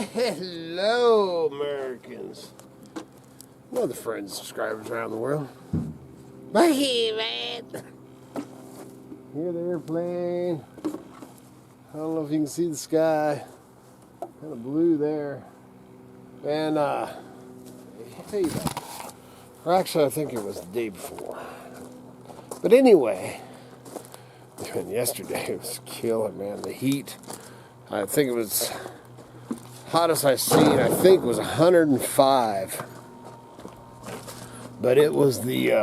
Hello, Americans. Other friends, subscribers around the world. Hey, man. Hear the airplane. I don't know if you can see the sky. Kind of blue there. And, I'll tell you about this. Or actually, I think it was the day before. But anyway, yesterday it was killing, man. The heat. I think it was hottest I seen, I think, was 105. But it was the,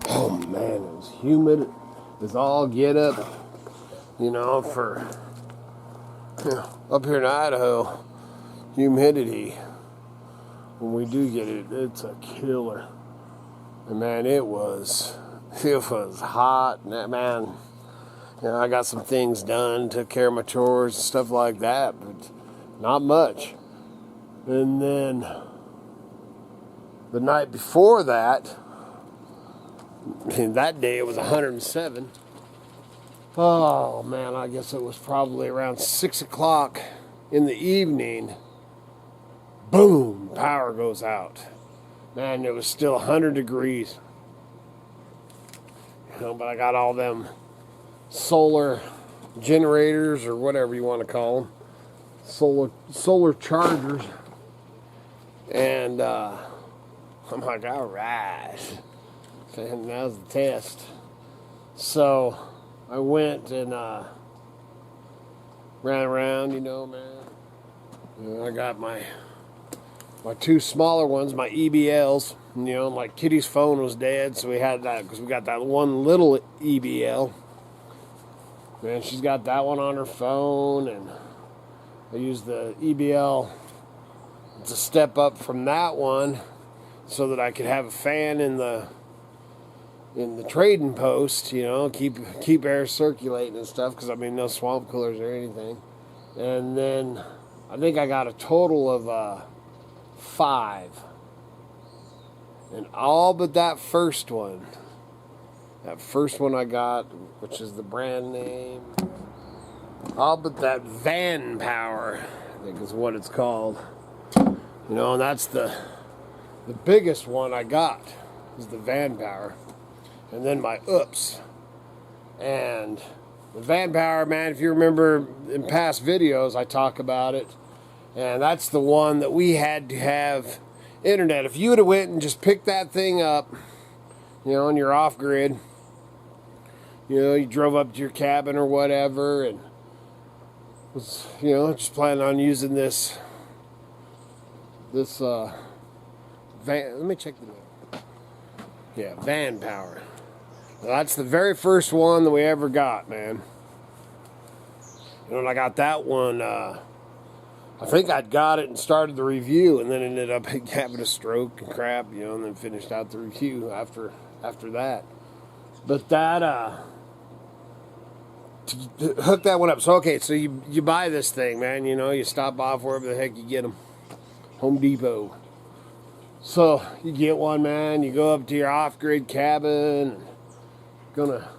oh man, it was humid. It was all get up, for, up here in Idaho, humidity, when we do get it, it's a killer. And man, it was hot, and man, I got some things done, took care of my chores and stuff like that, but not much. And then the night before that, that day it was 107. Oh man, I guess it was probably around 6 o'clock in the evening. Boom, power goes out. Man, it was still 100 degrees. But I got all them solar generators, or whatever you want to call them, solar chargers, and I'm like, all right, and now's the test. So I went and ran around, man. And I got my two smaller ones, my EBLs. My kitty's phone was dead, so we had that because we got that one little EBL. Man, she's got that one on her phone, and I used the EBL to step up from that one so that I could have a fan in the trading post, keep air circulating and stuff, because no swamp coolers or anything. And then I think I got a total of 5. And all but that first one. That first one I got, which is the brand name, all but that Van Power, I think is what it's called. And that's the biggest one I got, is the Van Power. And then my Oops. And the Van Power, man, if you remember in past videos, I talk about it. And that's the one that we had to have internet. If you would have went and just picked that thing up, and you're off grid, you drove up to your cabin or whatever, and was, just planning on using this van. Let me check the name. Yeah, Van Power. Now, that's the very first one that we ever got, man. And I got that one, I think I'd got it and started the review, and then ended up having a stroke and crap, and then finished out the review after that. But that, to hook that one up. So, okay, so you buy this thing, man, you stop off wherever the heck you get them. Home Depot. So, you get one, man, you go up to your off-grid cabin, and gonna,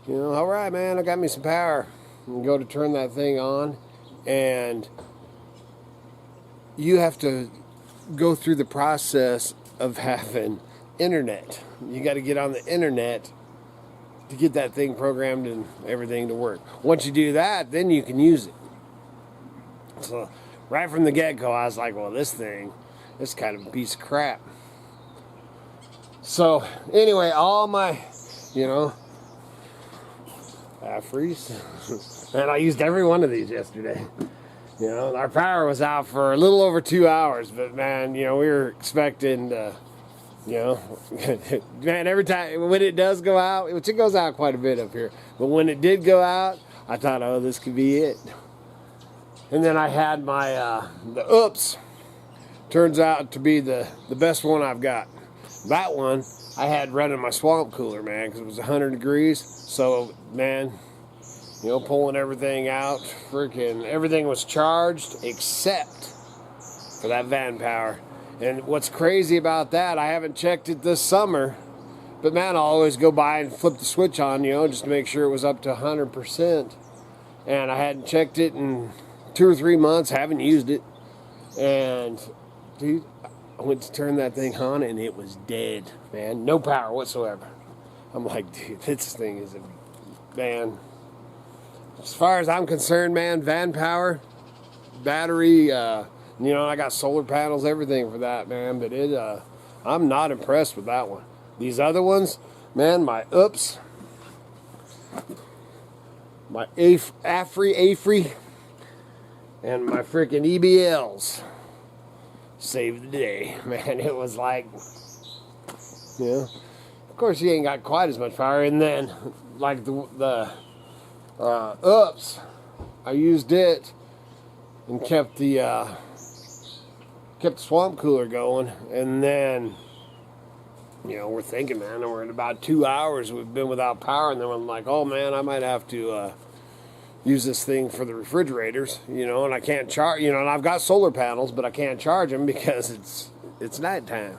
all right, man, I got me some power. And go to turn that thing on, and you have to go through the process of having internet. You got to get on the internet to get that thing programmed and everything to work. Once you do that, then you can use it. So right from the get-go, I was like, well, this thing is kind of a piece of crap. So anyway, all my, batteries, and I used every one of these yesterday. Our power was out for a little over 2 hours, but man, we were expecting to, man, every time when it does go out, which it goes out quite a bit up here, but when it did go out, I thought, oh, this could be it. And then I had my the Oops. Turns out to be the best one I've got. That one I had running my swamp cooler, man, because it was 100 degrees. So, man, pulling everything out, freaking everything was charged except for that Van Power. And what's crazy about that, I haven't checked it this summer, but man, I'll always go by and flip the switch on, just to make sure it was up to 100%. And I hadn't checked it in 2 or 3 months, haven't used it. And, dude, I went to turn that thing on and it was dead, man. No power whatsoever. I'm like, dude, this thing is a, man. As far as I'm concerned, man, van power, battery, you know, I got solar panels, everything for that, man. But I'm not impressed with that one. These other ones, man, my AFRI, and my freaking EBLs saved the day, man. It was like, yeah. Of course, you ain't got quite as much power. And then, like the I used it and kept the swamp cooler going. And then, you know, we're thinking, man, we're in about 2 hours we've been without power, and then I'm like, oh man, I might have to use this thing for the refrigerators, you know, and I can't charge, you know, and I've got solar panels, but I can't charge them because it's nighttime.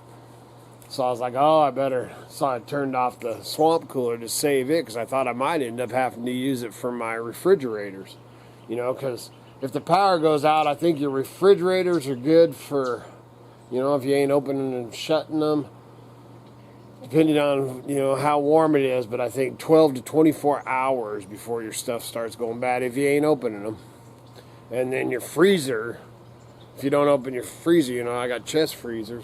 So I was like, oh, I better. So I turned off the swamp cooler to save it because I thought I might end up having to use it for my refrigerators, you know, because if the power goes out, I think your refrigerators are good for, you know, if you ain't opening and shutting them, depending on, you know, how warm it is, but I think 12 to 24 hours before your stuff starts going bad if you ain't opening them. And then your freezer, if you don't open your freezer, you know, I got chest freezers,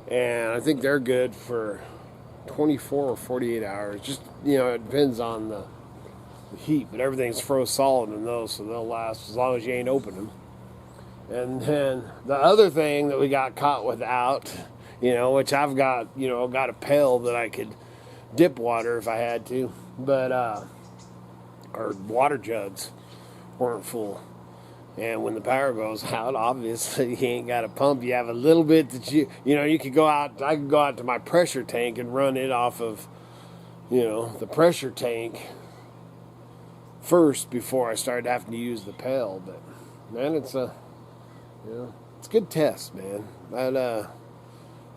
and I think they're good for 24 or 48 hours. Just, you know, it depends on the heat, but everything's froze solid in those, so they'll last as long as you ain't open them. And then the other thing that we got caught without, you know, which I've got, you know, got a pail that I could dip water if I had to, but, our water jugs weren't full. And when the power goes out, obviously you ain't got a pump. You have a little bit that you know, you could go out, I could go out to my pressure tank and run it off of, you know, the pressure tank first before I started having to use the pail. But, man, it's a, you know, it's a good test, man. But,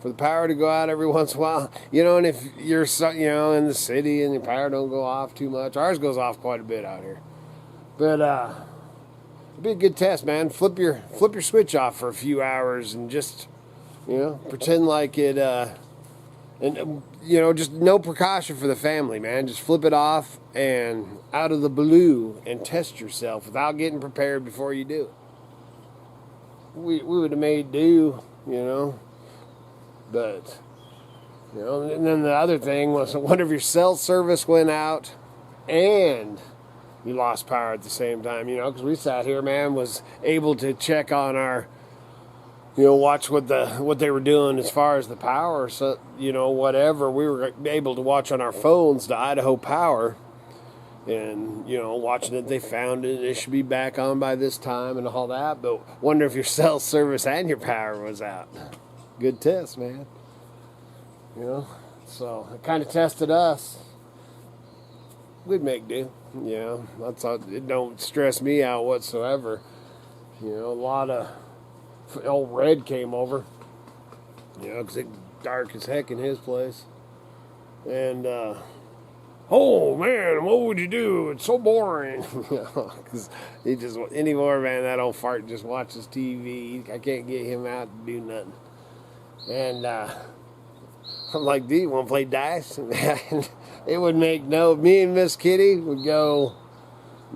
for the power to go out every once in a while, you know, and if you're, you know, in the city and your power don't go off too much, ours goes off quite a bit out here. But it'd be a good test, man. Flip your switch off for a few hours and just, you know, pretend like it, and you know, just no precaution for the family, man. Just flip it off and out of the blue and test yourself without getting prepared before you do it. We would have made do, you know. But, you know, and then the other thing was, what if your cell service went out and you lost power at the same time, you know, because we sat here, man, was able to check on our, you know, watch what they were doing as far as the power, so, you know, whatever. We were able to watch on our phones the Idaho Power and, you know, watching it, they found it, it should be back on by this time and all that, but wonder if your cell service and your power was out. Good test, man. You know, so it kind of tested us. We'd make do. You know, that's all, it don't stress me out whatsoever. You know, a lot of old Red came over. You know, because it's dark as heck in his place. And oh man, what would you do? It's so boring. You know, because he just anymore, man. That old fart just watches TV. I can't get him out to do nothing. And I'm like, dude, want to play dice? It would make no. Me and Miss Kitty would go.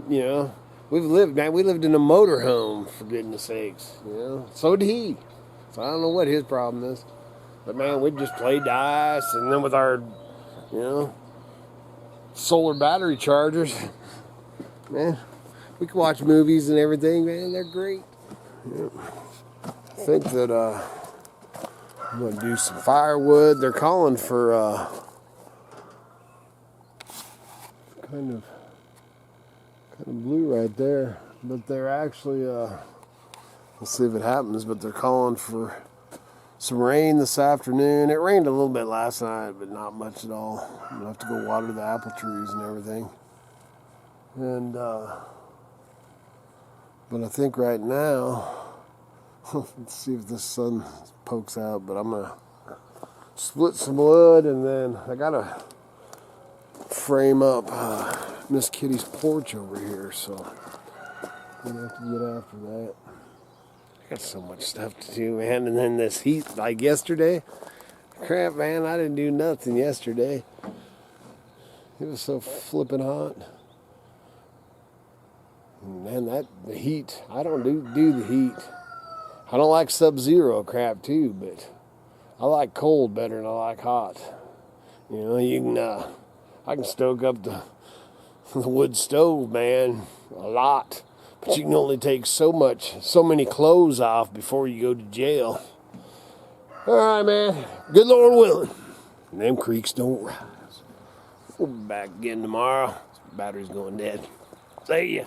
You know, we lived in a motorhome, for goodness sakes. You know, so did he. So I don't know what his problem is, but man, we'd just play dice, and then with our, you know, solar battery chargers, man, we could watch movies and everything. Man, they're great. Yeah. I think that I'm gonna do some firewood. They're calling for kind of blue right there, but they're actually we'll see if it happens, but they're calling for some rain this afternoon. It rained a little bit last night, but not much at all. I'm gonna have to go water the apple trees and everything. And but I think right now, let's see if the sun pokes out, but I'm gonna split some wood, and then I gotta frame up Miss Kitty's porch over here, so gonna have to get after that. I got so much stuff to do, man. And then this heat, like yesterday, crap, man, I didn't do nothing yesterday. It was so flipping hot. Man, the heat, I don't do the heat. I don't like sub-zero crap too, but I like cold better than I like hot. You know, I can stoke up the wood stove, man, a lot. But you can only take so many clothes off before you go to jail. All right, man. Good Lord willing. And them creeks don't rise. We'll be back again tomorrow. Battery's going dead. See ya.